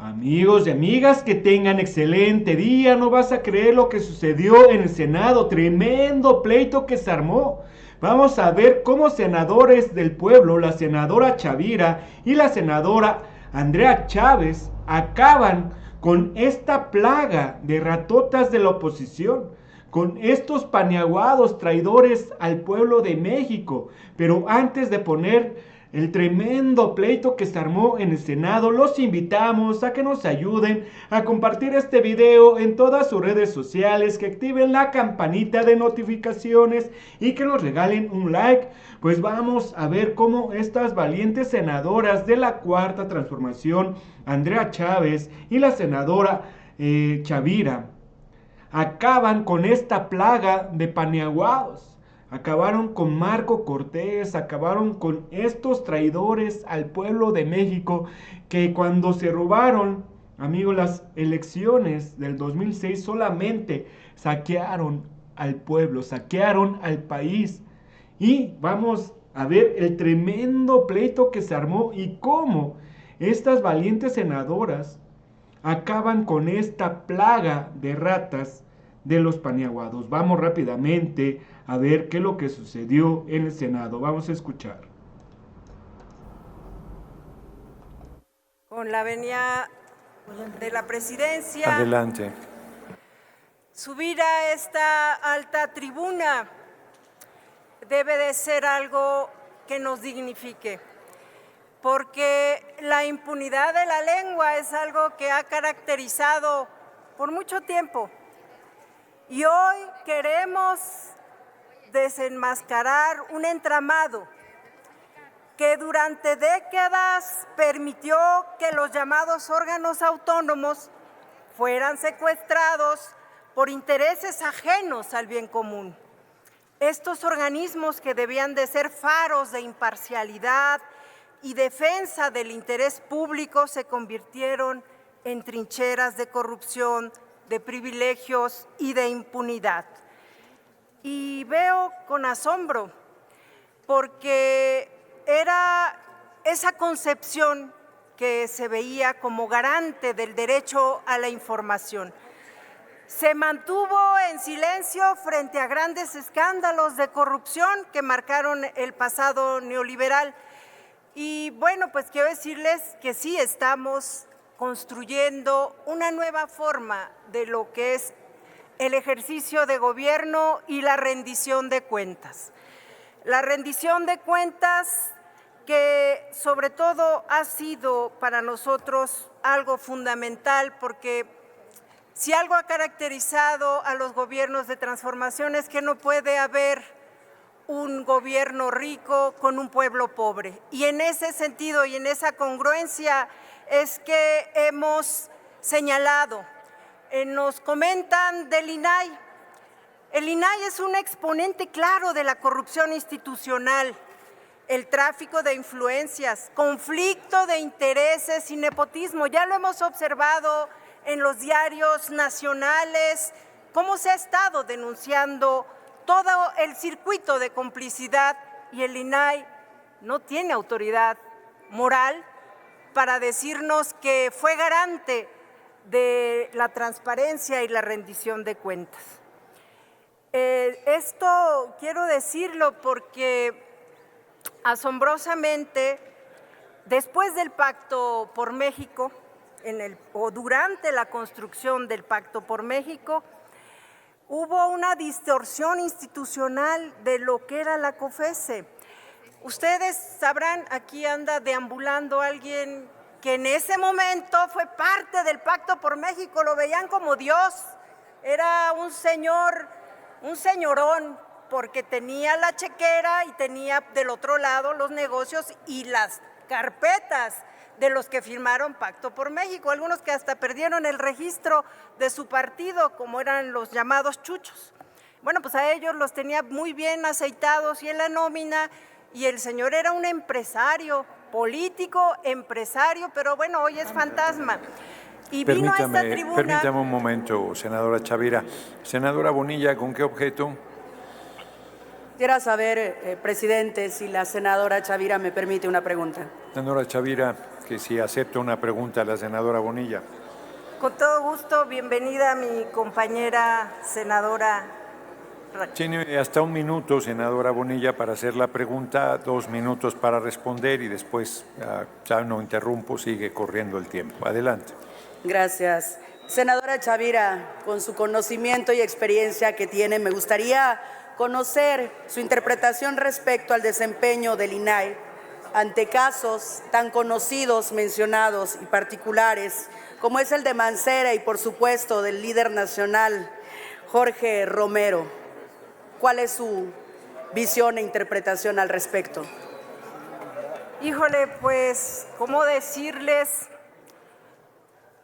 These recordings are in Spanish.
Amigos y amigas, que tengan excelente día. No vas a creer lo que sucedió en el Senado. Tremendo pleito que se armó. Vamos a ver cómo senadores del pueblo, la senadora Chavira y la senadora Andrea Chávez, acaban con esta plaga de ratotas de la oposición, con estos paniaguados traidores al pueblo de México. Pero antes de poner el tremendo pleito que se armó en el Senado, los invitamos a que nos ayuden a compartir este video en todas sus redes sociales, que activen la campanita de notificaciones y que nos regalen un like. Pues vamos a ver cómo estas valientes senadoras de la Cuarta Transformación, Andrea Chávez y la senadora Chavira, acaban con esta plaga de paniaguados. Acabaron con Marco Cortés, acabaron con estos traidores al pueblo de México, que cuando se robaron, amigos, las elecciones del 2006 solamente saquearon al pueblo, saquearon al país. Y vamos a ver el tremendo pleito que se armó y cómo estas valientes senadoras acaban con esta plaga de ratas de los paniaguados. Vamos rápidamente a ver qué es lo que sucedió en el Senado. Vamos a escuchar. Con la venia de la presidencia. Adelante. Subir a esta alta tribuna debe de ser algo que nos dignifique, porque la impunidad de la lengua es algo que ha caracterizado por mucho tiempo. Y hoy queremos desenmascarar un entramado que durante décadas permitió que los llamados órganos autónomos fueran secuestrados por intereses ajenos al bien común. Estos organismos, que debían de ser faros de imparcialidad y defensa del interés público, se convirtieron en trincheras de corrupción, de privilegios y de impunidad. Y veo con asombro, porque era esa concepción que se veía como garante del derecho a la información. Se mantuvo en silencio frente a grandes escándalos de corrupción que marcaron el pasado neoliberal. Y bueno, pues quiero decirles que sí estamos construyendo una nueva forma de lo que es el ejercicio de gobierno y la rendición de cuentas. La rendición de cuentas, que sobre todo ha sido para nosotros algo fundamental, porque si algo ha caracterizado a los gobiernos de transformación es que no puede haber un gobierno rico con un pueblo pobre. Y en ese sentido y en esa congruencia es que hemos señalado. Nos comentan del INAI. El INAI es un exponente claro de la corrupción institucional, el tráfico de influencias, conflicto de intereses y nepotismo. Ya lo hemos observado en los diarios nacionales, cómo se ha estado denunciando todo el circuito de complicidad, y el INAI no tiene autoridad moral para decirnos que fue garante de la transparencia y la rendición de cuentas. Esto quiero decirlo porque asombrosamente, después del Pacto por México, o durante la construcción del Pacto por México, hubo una distorsión institucional de lo que era la COFESE. Ustedes sabrán, aquí anda deambulando alguien que en ese momento fue parte del Pacto por México, lo veían como Dios, era un señorón, porque tenía la chequera y tenía del otro lado los negocios y las carpetas de los que firmaron Pacto por México, algunos que hasta perdieron el registro de su partido, como eran los llamados chuchos. Bueno, pues a ellos los tenía muy bien aceitados y en la nómina, y el señor era un empresario, político, empresario, pero bueno, hoy es fantasma. Y vino a esta tribuna… Permítame un momento, senadora Chavira. Senadora Bonilla, ¿con qué objeto? Quisiera saber, presidente, si la senadora Chavira me permite una pregunta. Senadora Chavira, que si acepta una pregunta a la senadora Bonilla. Con todo gusto, bienvenida mi compañera senadora. Tiene hasta 1 minuto, senadora Bonilla, para hacer la pregunta, 2 minutos para responder y después, ya no interrumpo, sigue corriendo el tiempo. Adelante. Gracias. Senadora Chavira, con su conocimiento y experiencia que tiene, me gustaría conocer su interpretación respecto al desempeño del INAI ante casos tan conocidos, mencionados y particulares, como es el de Mancera y, por supuesto, del líder nacional Jorge Romero. ¿Cuál es su visión e interpretación al respecto? Híjole, pues, ¿cómo decirles,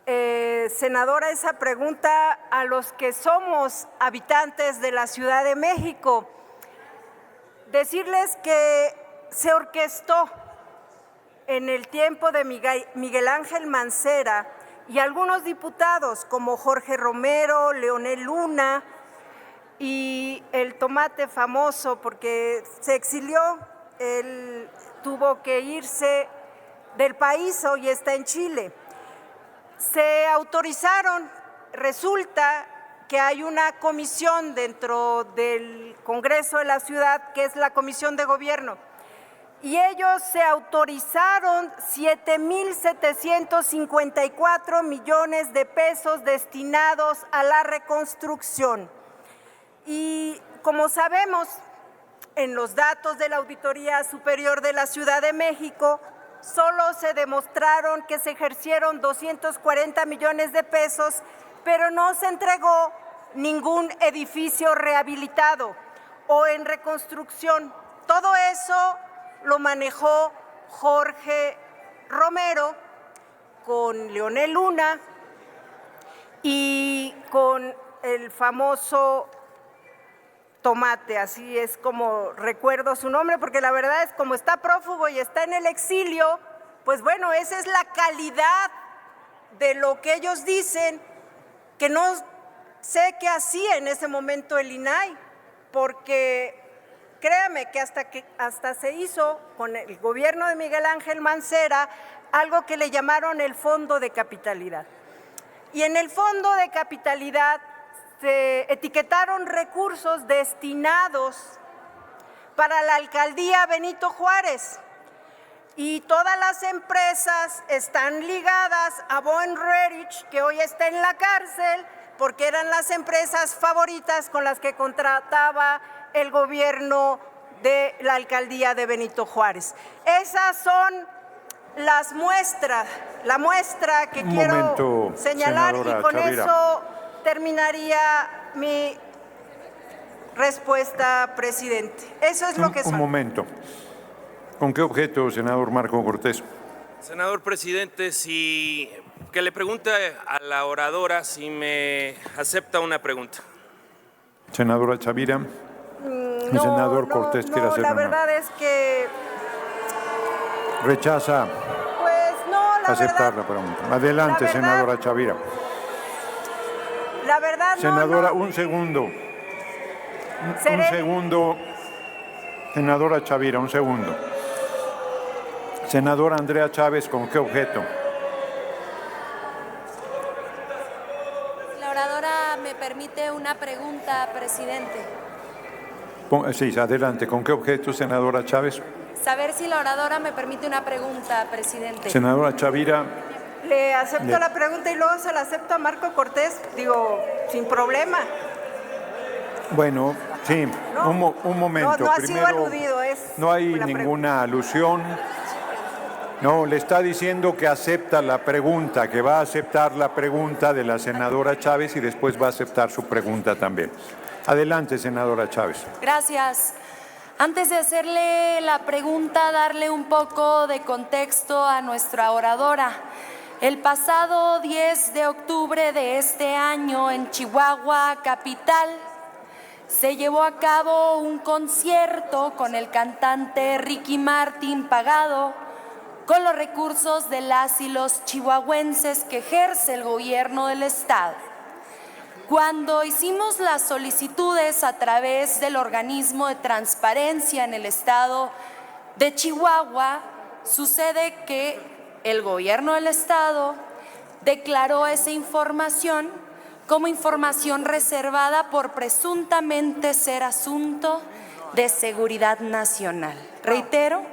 senadora, esa pregunta a los que somos habitantes de la Ciudad de México? Decirles que se orquestó en el tiempo de Miguel Ángel Mancera y algunos diputados como Jorge Romero, Leonel Luna y el tomate famoso, porque se exilió, él tuvo que irse del país, hoy está en Chile. Se autorizaron, resulta que hay una comisión dentro del Congreso de la Ciudad, que es la Comisión de Gobierno, y ellos se autorizaron 7,754 millones de pesos destinados a la reconstrucción. Y como sabemos, en los datos de la Auditoría Superior de la Ciudad de México, solo se demostraron que se ejercieron 240 millones de pesos, pero no se entregó ningún edificio rehabilitado o en reconstrucción. Todo eso lo manejó Jorge Romero con Leonel Luna y con el famoso tomate, así es como recuerdo su nombre, porque la verdad es como está prófugo y está en el exilio, pues bueno, esa es la calidad de lo que ellos dicen, que no sé qué hacía en ese momento el INAI, porque créame que hasta se hizo con el gobierno de Miguel Ángel Mancera algo que le llamaron el Fondo de Capitalidad. Y en el Fondo de Capitalidad se etiquetaron recursos destinados para la alcaldía Benito Juárez. Y todas las empresas están ligadas a Von Rerich, que hoy está en la cárcel, porque eran las empresas favoritas con las que contrataba el gobierno de la alcaldía de Benito Juárez. Esas son las muestras, la muestra que quiero señalar, y con Chavira. eso terminaría mi respuesta, presidente. Eso es lo que son. Un momento. ¿Con qué objeto, senador Marco Cortés? Senador presidente, que le pregunte a la oradora si me acepta una pregunta. Senadora Chavira. El senador Cortés quiere hacer la una. verdad es que Rechaza pues no, la aceptar verdad, la pregunta. Adelante, la verdad, senadora Chavira. la verdad Senadora, no. un segundo. Un segundo. Senadora Chavira, un segundo. Senadora Andrea Chávez, ¿con qué objeto? La oradora me permite una pregunta, presidente. Sí, adelante. ¿Con qué objeto, senadora Chávez? Saber si la oradora me permite una pregunta, presidente. Senadora Chavira. Le acepto la pregunta y luego se la acepto a Marco Cortés, digo, sin problema. Bueno, sí, No, un momento. no ha Primero, sido aludido, no hay la ninguna alusión. No, le está diciendo que acepta la pregunta, que va a aceptar la pregunta de la senadora Chávez y después va a aceptar su pregunta también. Adelante, senadora Chávez. Gracias. Antes de hacerle la pregunta, darle un poco de contexto a nuestra oradora. El pasado 10 de octubre de este año en Chihuahua, capital, se llevó a cabo un concierto con el cantante Ricky Martin pagado con los recursos de las y los chihuahuenses que ejerce el gobierno del estado. Cuando hicimos las solicitudes a través del organismo de transparencia en el estado de Chihuahua, sucede que el gobierno del estado declaró esa información como información reservada por presuntamente ser asunto de seguridad nacional. Reitero,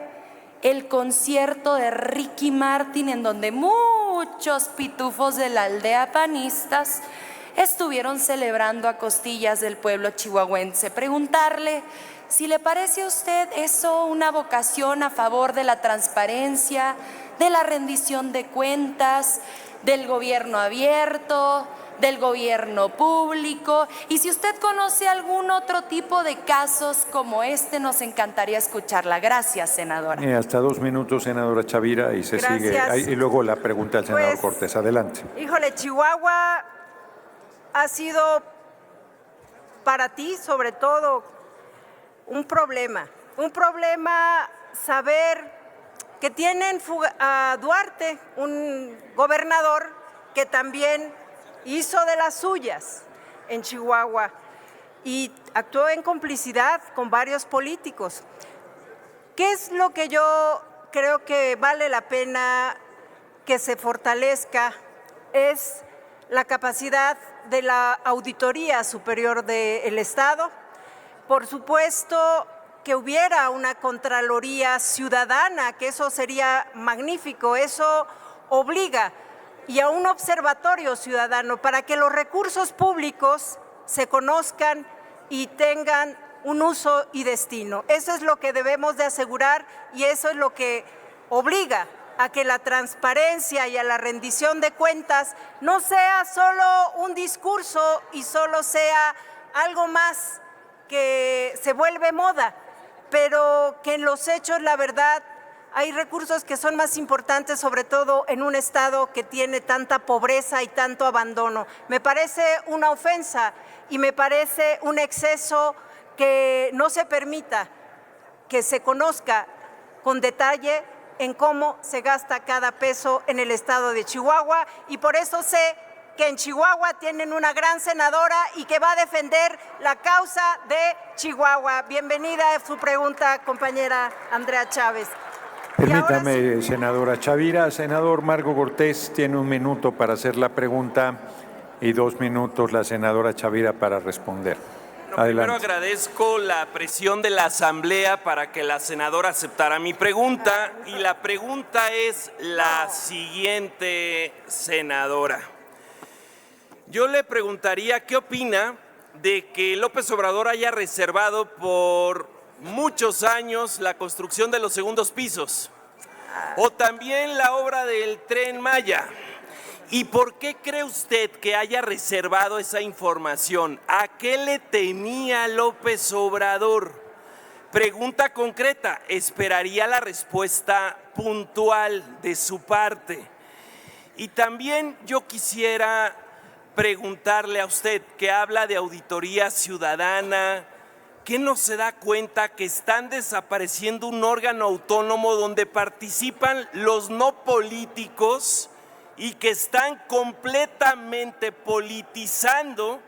el concierto de Ricky Martin, en donde muchos pitufos de la aldea panistas estuvieron celebrando a costillas del pueblo chihuahuense. Preguntarle si le parece a usted eso una vocación a favor de la transparencia, de la rendición de cuentas, del gobierno abierto, del gobierno público, y si usted conoce algún otro tipo de casos como este, nos encantaría escucharla. Gracias, senadora. Hasta 2 minutos, senadora Chavira, y se sigue. Y luego la pregunta al senador Cortés. Adelante. Híjole, Chihuahua ha sido para ti, sobre todo, un problema saber que tienen a Duarte, un gobernador que también hizo de las suyas en Chihuahua y actuó en complicidad con varios políticos. ¿Qué es lo que yo creo que vale la pena que se fortalezca? Es la capacidad de la Auditoría Superior del Estado. Por supuesto, que hubiera una Contraloría Ciudadana, que eso sería magnífico, eso obliga, y a un observatorio ciudadano para que los recursos públicos se conozcan y tengan un uso y destino. Eso es lo que debemos de asegurar y eso es lo que obliga a que la transparencia y a la rendición de cuentas no sea solo un discurso y solo sea algo más que se vuelve moda, pero que en los hechos, la verdad, hay recursos que son más importantes, sobre todo en un estado que tiene tanta pobreza y tanto abandono. Me parece una ofensa y me parece un exceso que no se permita que se conozca con detalle en cómo se gasta cada peso en el estado de Chihuahua, y por eso sé que en Chihuahua tienen una gran senadora y que va a defender la causa de Chihuahua. Bienvenida a su pregunta, compañera Andrea Chávez. Permítame, senadora Chavira. Senador Marco Cortés tiene 1 minuto para hacer la pregunta y 2 minutos la senadora Chavira para responder. Adelante. Primero agradezco la presión de la Asamblea para que la senadora aceptara mi pregunta, y la pregunta es la siguiente, senadora. Yo le preguntaría qué opina de que López Obrador haya reservado por muchos años la construcción de los segundos pisos, o también la obra del Tren Maya. ¿Y por qué cree usted que haya reservado esa información? ¿A qué le temía López Obrador? Pregunta concreta, esperaría la respuesta puntual de su parte. Y también yo quisiera preguntarle a usted, que habla de auditoría ciudadana, ¿qué no se da cuenta que están desapareciendo un órgano autónomo donde participan los no políticos y que están completamente politizando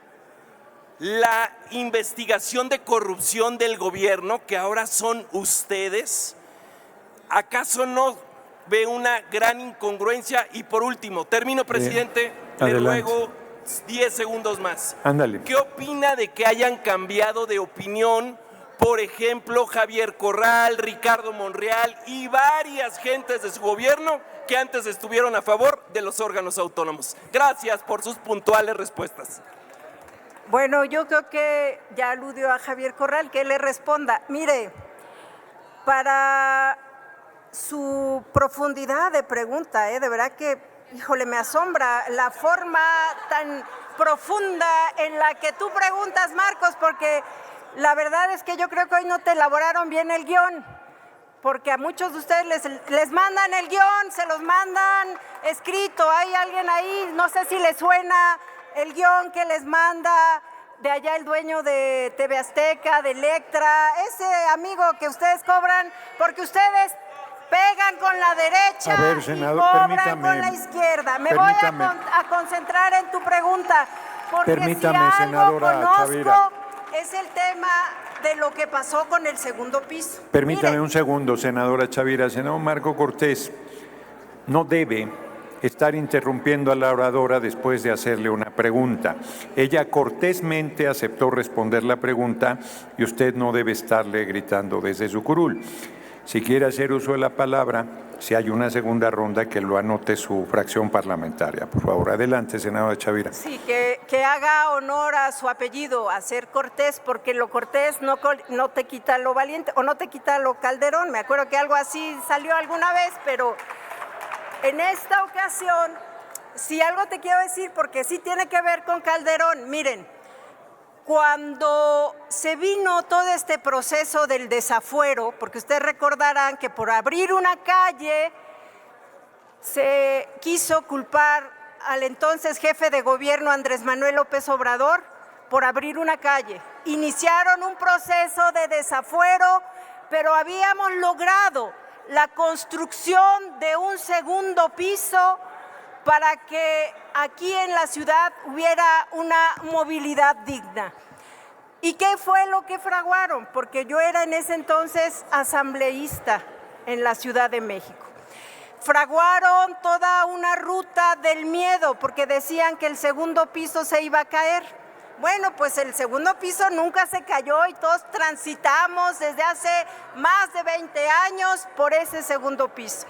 la investigación de corrupción del gobierno, que ahora son ustedes? ¿Acaso no ve una gran incongruencia? Y por último, termino, presidente, le ruego 10 segundos más. Ándale. ¿Qué opina de que hayan cambiado de opinión, por ejemplo, Javier Corral, Ricardo Monreal y varias gentes de su gobierno que antes estuvieron a favor de los órganos autónomos? Gracias por sus puntuales respuestas. Bueno, yo creo que ya aludió a Javier Corral, que él le responda. Mire, para su profundidad de pregunta, de verdad que, híjole, me asombra la forma tan profunda en la que tú preguntas, Marcos, porque la verdad es que yo creo que hoy no te elaboraron bien el guión, porque a muchos de ustedes les mandan el guión, se los mandan escrito. Hay alguien ahí, no sé si les suena el guión que les manda de allá el dueño de TV Azteca, de Electra, ese amigo que ustedes cobran porque ustedes pegan con la derecha, a ver, senador, y cobran con la izquierda. Me voy a concentrar en tu pregunta, porque permítame, si algo senadora conozco Chavira, es el tema de lo que pasó con el segundo piso. Permítame Mire, un segundo, senadora Chavira. Senador Marco Cortés, no debe estar interrumpiendo a la oradora después de hacerle una pregunta. Ella cortésmente aceptó responder la pregunta y usted no debe estarle gritando desde su curul. Si quiere hacer uso de la palabra, si hay una segunda ronda, que lo anote su fracción parlamentaria. Por favor, adelante, senadora Chavira. Sí, que haga honor a su apellido, a ser cortés, porque lo cortés no te quita lo valiente, o no te quita lo Calderón. Me acuerdo que algo así salió alguna vez, pero en esta ocasión, sí algo te quiero decir, porque sí tiene que ver con Calderón. Miren, cuando se vino todo este proceso del desafuero, porque ustedes recordarán que por abrir una calle se quiso culpar al entonces jefe de gobierno Andrés Manuel López Obrador por abrir una calle. Iniciaron un proceso de desafuero, pero habíamos logrado la construcción de un segundo piso para que aquí en la ciudad hubiera una movilidad digna. ¿Y qué fue lo que fraguaron? Porque yo era en ese entonces asambleísta en la Ciudad de México. Fraguaron toda una ruta del miedo, porque decían que el segundo piso se iba a caer. Bueno, pues el segundo piso nunca se cayó y todos transitamos desde hace más de 20 años por ese segundo piso.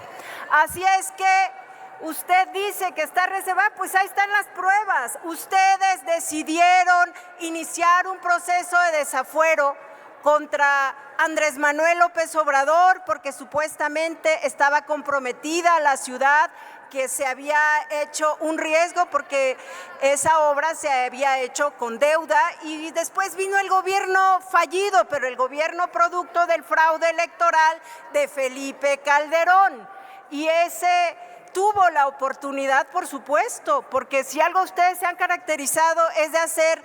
Así es que usted dice que está reservado, pues ahí están las pruebas. Ustedes decidieron iniciar un proceso de desafuero contra Andrés Manuel López Obrador porque supuestamente estaba comprometida la ciudad, que se había hecho un riesgo porque esa obra se había hecho con deuda, y después vino el gobierno fallido, pero el gobierno producto del fraude electoral de Felipe Calderón. Y ese tuvo la oportunidad, por supuesto, porque si algo ustedes se han caracterizado es de hacer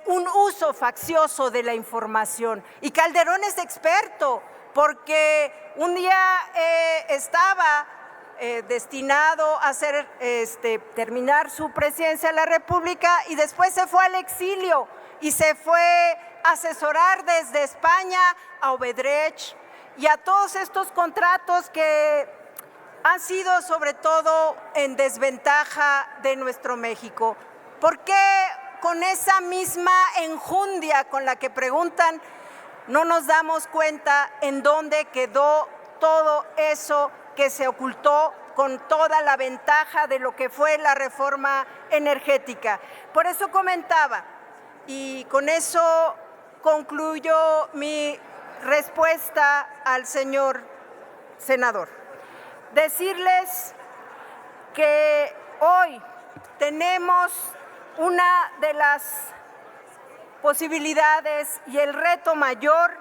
un uso faccioso de la información. Y Calderón es experto, porque un día estaba destinado a terminar su presidencia de la República y después se fue al exilio y se fue a asesorar desde España a Obedrecht y a todos estos contratos que han sido sobre todo en desventaja de nuestro México. ¿Por qué con esa misma enjundia con la que preguntan no nos damos cuenta en dónde quedó todo eso que se ocultó con toda la ventaja de lo que fue la reforma energética? Por eso comentaba, y con eso concluyo mi respuesta al señor senador, decirles que hoy tenemos una de las posibilidades y el reto mayor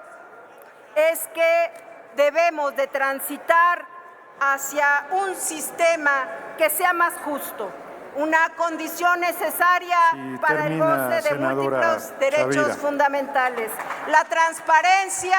es que debemos de transitar hacia un sistema que sea más justo, una condición necesaria para el goce de múltiples derechos fundamentales. La transparencia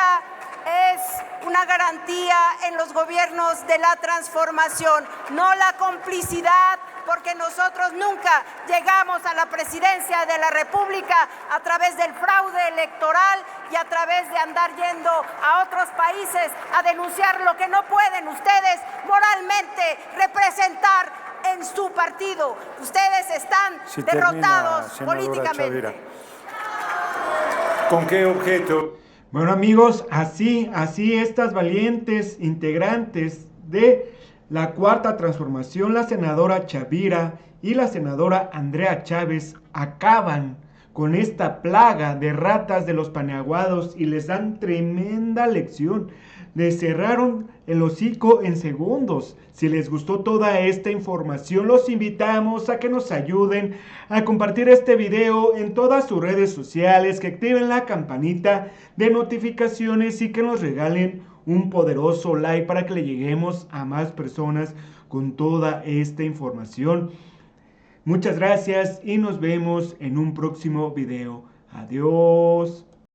es una garantía en los gobiernos de la transformación, no la complicidad, porque nosotros nunca llegamos a la presidencia de la República a través del fraude electoral y a través de andar yendo a otros países a denunciar lo que no pueden ustedes moralmente representar en su partido. Ustedes están derrotados políticamente. Chavira. ¿Con qué objeto? Bueno, amigos, así estas valientes integrantes de la Cuarta Transformación, la senadora Chavira y la senadora Andrea Chávez, acaban con esta plaga de ratas de los paneaguados y les dan tremenda lección. Les cerraron el hocico en segundos. Si les gustó toda esta información, los invitamos a que nos ayuden a compartir este video en todas sus redes sociales, que activen la campanita de notificaciones y que nos regalen un poderoso like para que le lleguemos a más personas con toda esta información. Muchas gracias y nos vemos en un próximo video. Adiós.